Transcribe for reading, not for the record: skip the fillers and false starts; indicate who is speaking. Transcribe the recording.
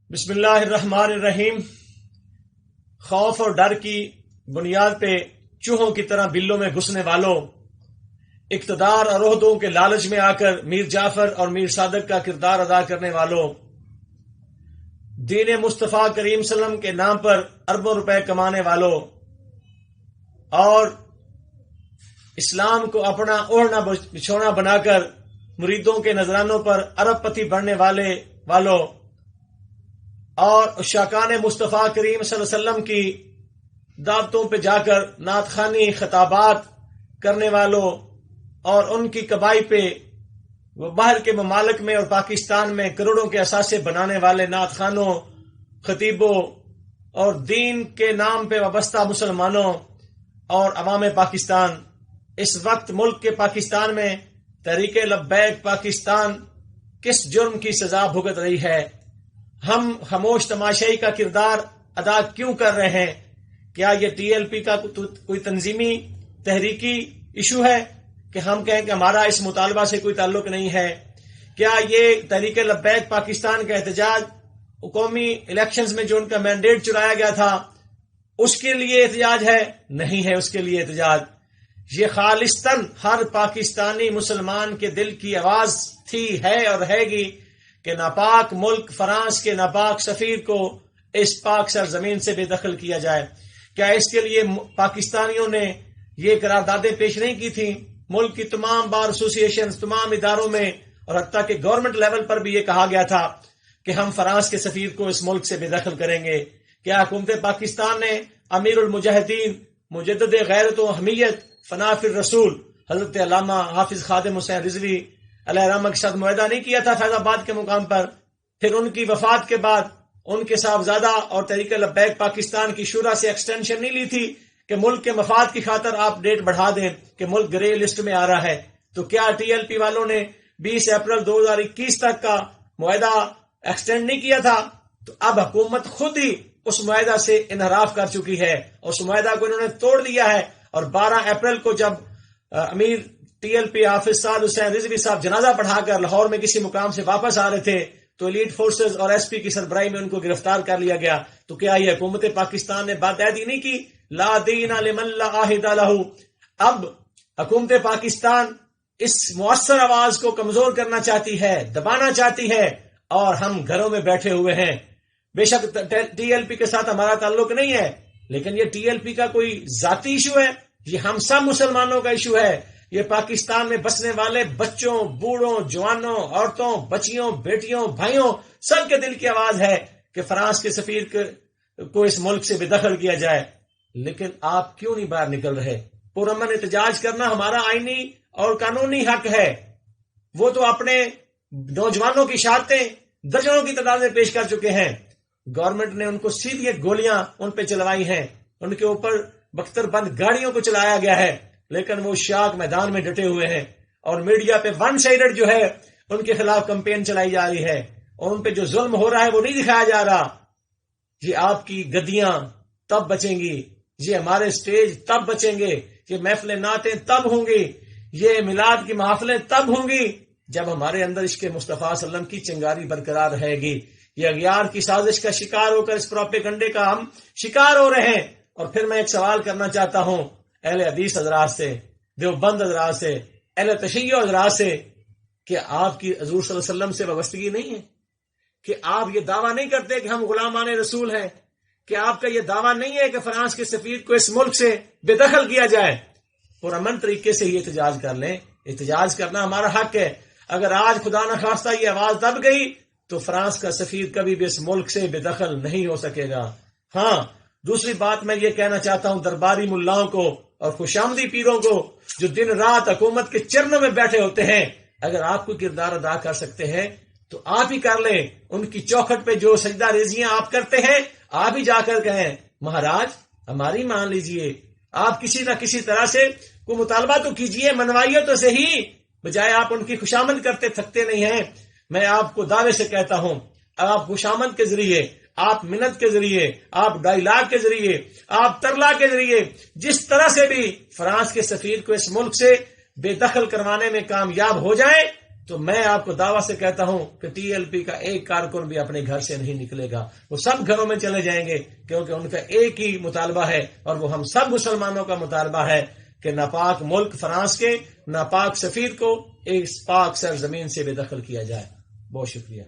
Speaker 1: بسم اللہ الرحمن الرحیم۔ خوف اور ڈر کی بنیاد پہ چوہوں کی طرح بلوں میں گھسنے والوں، اقتدار اور عہدوں کے لالچ میں آ کر میر جعفر اور میر صادق کا کردار ادا کرنے والوں، دین مصطفیٰ کریم صلی اللہ علیہ وسلم کے نام پر اربوں روپے کمانے والوں اور اسلام کو اپنا اوڑھنا بچھونا بنا کر مریدوں کے نذرانوں پر ارب پتی بڑھنے والوں اور عشاقان مصطفیٰ کریم صلی اللہ علیہ وسلم کی دعوتوں پہ جا کر نعت خوانی خطابات کرنے والوں اور ان کی کبائی پہ وہ باہر کے ممالک میں اور پاکستان میں کروڑوں کے اثاثے بنانے والے نعت خوانوں، خطیبوں اور دین کے نام پہ وابستہ مسلمانوں اور عوام پاکستان، اس وقت ملک کے پاکستان میں تحریک لبیک پاکستان کس جرم کی سزا بھگت رہی ہے؟ ہم خاموش تماشائی کا کردار ادا کیوں کر رہے ہیں؟ کیا یہ ٹی ایل پی کا کوئی تنظیمی تحریکی ایشو ہے کہ ہم کہیں کہ ہمارا اس مطالبہ سے کوئی تعلق نہیں ہے؟ کیا یہ تحریک لبیک پاکستان کا احتجاج قومی الیکشنز میں جو ان کا مینڈیٹ چرایا گیا تھا اس کے لیے احتجاج ہے؟ نہیں ہے اس کے لیے احتجاج۔ یہ خالصتاً ہر پاکستانی مسلمان کے دل کی آواز تھی، ہے اور رہے گی کہ ناپاک ملک فرانس کے ناپاک سفیر کو اس پاک سرزمین سے بے دخل کیا جائے۔ کیا اس کے لیے پاکستانیوں نے یہ قراردادیں پیش نہیں کی تھیں؟ ملک کی تمام بار ایسوسی ایشن، تمام اداروں میں اور حتیٰ کہ گورنمنٹ لیول پر بھی یہ کہا گیا تھا کہ ہم فرانس کے سفیر کو اس ملک سے بے دخل کریں گے۔ کیا حکومت پاکستان نے امیر المجاہدین، مجدد غیرت و حمیت، فنا فی الرسول حضرت علامہ حافظ خادم حسین رضوی علیہ الرحمہ کے ساتھ معاہدہ نہیں کیا تھا فیض آباد کے مقام پر؟ پھر ان کی وفات کے بعد ان کے صاحبزادہ اور تحریک لبیک پاکستان کی شورا سے ایکسٹینشن نہیں لی تھی کہ ملک کے مفاد کی خاطر آپ ڈیٹ بڑھا دیں کہ ملک گرے لسٹ میں آ رہا ہے؟ تو کیا ٹی ایل پی والوں نے 20 اپریل 2021 تک کا معاہدہ ایکسٹینڈ نہیں کیا تھا؟ تو اب حکومت خود ہی اس معاہدہ سے انحراف کر چکی ہے اور اس معاہدہ کو انہوں نے توڑ دیا ہے۔ اور 12 اپریل کو جب امیر ٹی ایل پی حافظ سعد حسین رضوی صاحب جنازہ پڑھا کر لاہور میں کسی مقام سے واپس آ رہے تھے تو ایلیٹ فورسز اور ایس پی کی سربراہی میں ان کو گرفتار کر لیا گیا۔ تو کیا یہ حکومت پاکستان نے بات عہدی نہیں کی؟ لا دین لمن لا عہد لہ۔ اب حکومت پاکستان اس مؤثر آواز کو کمزور کرنا چاہتی ہے، دبانا چاہتی ہے، اور ہم گھروں میں بیٹھے ہوئے ہیں۔ بے شک ٹی ایل پی کے ساتھ ہمارا تعلق نہیں ہے، لیکن یہ ٹی ایل پی کا کوئی ذاتی ایشو ہے؟ یہ ہم سب مسلمانوں کا ایشو ہے۔ یہ پاکستان میں بسنے والے بچوں، بوڑھوں، جوانوں، عورتوں، بچیوں، بیٹیوں، بھائیوں سب کے دل کی آواز ہے کہ فرانس کے سفیر کو اس ملک سے بے دخل کیا جائے۔ لیکن آپ کیوں نہیں باہر نکل رہے؟ پرامن احتجاج کرنا ہمارا آئینی اور قانونی حق ہے۔ وہ تو اپنے نوجوانوں کی شہادتیں درجنوں کی تعداد میں پیش کر چکے ہیں۔ گورنمنٹ نے ان کو سیدھی گولیاں ان پہ چلوائی ہیں، ان کے اوپر بختر بند گاڑیوں کو چلایا گیا ہے، لیکن وہ شاک میدان میں ڈٹے ہوئے ہیں اور میڈیا پہ ون سائیڈڈ جو ہے ان کے خلاف کمپین چلائی جا رہی ہے اور ان پہ جو ظلم ہو رہا ہے وہ نہیں دکھایا جا رہا۔ یہ آپ کی گدیاں تب بچیں گی، یہ ہمارے سٹیج تب بچیں گے، یہ محفل نعتیں تب ہوں گی، یہ میلاد کی محافلیں تب ہوں گی جب ہمارے اندر عشق مصطفیٰ صلی اللہ علیہ وسلم کی چنگاری برقرار رہے گی۔ یہ اغیار کی سازش کا شکار ہو کر اس پروپیگنڈے کا ہم شکار ہو رہے ہیں۔ اور پھر میں ایک سوال کرنا چاہتا ہوں اہل حدیث حضرات سے، دیوبند حضرات سے، اہل تشیع حضرات سے، کہ آپ کی حضور صلی اللہ علیہ وسلم سے وابستگی نہیں ہے؟ کہ آپ یہ دعویٰ نہیں کرتے کہ ہم غلامان رسول ہیں؟ کہ آپ کا یہ دعویٰ نہیں ہے کہ فرانس کے سفیر کو اس ملک سے بے دخل کیا جائے؟ پرامن طریقے سے یہ احتجاج کر لیں۔ احتجاج کرنا ہمارا حق ہے۔ اگر آج خدا نخواستہ یہ آواز دب گئی تو فرانس کا سفیر کبھی بھی اس ملک سے بے دخل نہیں ہو سکے گا۔ ہاں، دوسری بات میں یہ کہنا چاہتا ہوں درباری ملاؤں کو اور خوشامدی پیروں کو جو دن رات حکومت کے چرنوں میں بیٹھے ہوتے ہیں، اگر آپ کو کردار ادا کر سکتے ہیں تو آپ ہی کر لیں۔ ان کی چوکھٹ پہ جو سجدہ ریزیاں آپ کرتے ہیں، آپ ہی جا کر کہیں مہاراج ہماری مان لیجئے، آپ کسی نہ کسی طرح سے کوئی مطالبہ تو کیجئے، منوائیے تو صحیح، بجائے آپ ان کی خوشامد کرتے تھکتے نہیں ہیں۔ میں آپ کو دعوے سے کہتا ہوں، آپ خوشامد کے ذریعے، آپ منت کے ذریعے، آپ ڈائلاگ کے ذریعے، آپ ترلا کے ذریعے، جس طرح سے بھی فرانس کے سفیر کو اس ملک سے بے دخل کروانے میں کامیاب ہو جائیں تو میں آپ کو دعویٰ سے کہتا ہوں کہ ٹی ایل پی کا ایک کارکن بھی اپنے گھر سے نہیں نکلے گا، وہ سب گھروں میں چلے جائیں گے، کیونکہ ان کا ایک ہی مطالبہ ہے، اور وہ ہم سب مسلمانوں کا مطالبہ ہے کہ ناپاک ملک فرانس کے ناپاک سفیر کو اس پاک سرزمین سے بے دخل کیا جائے۔ بہت شکریہ۔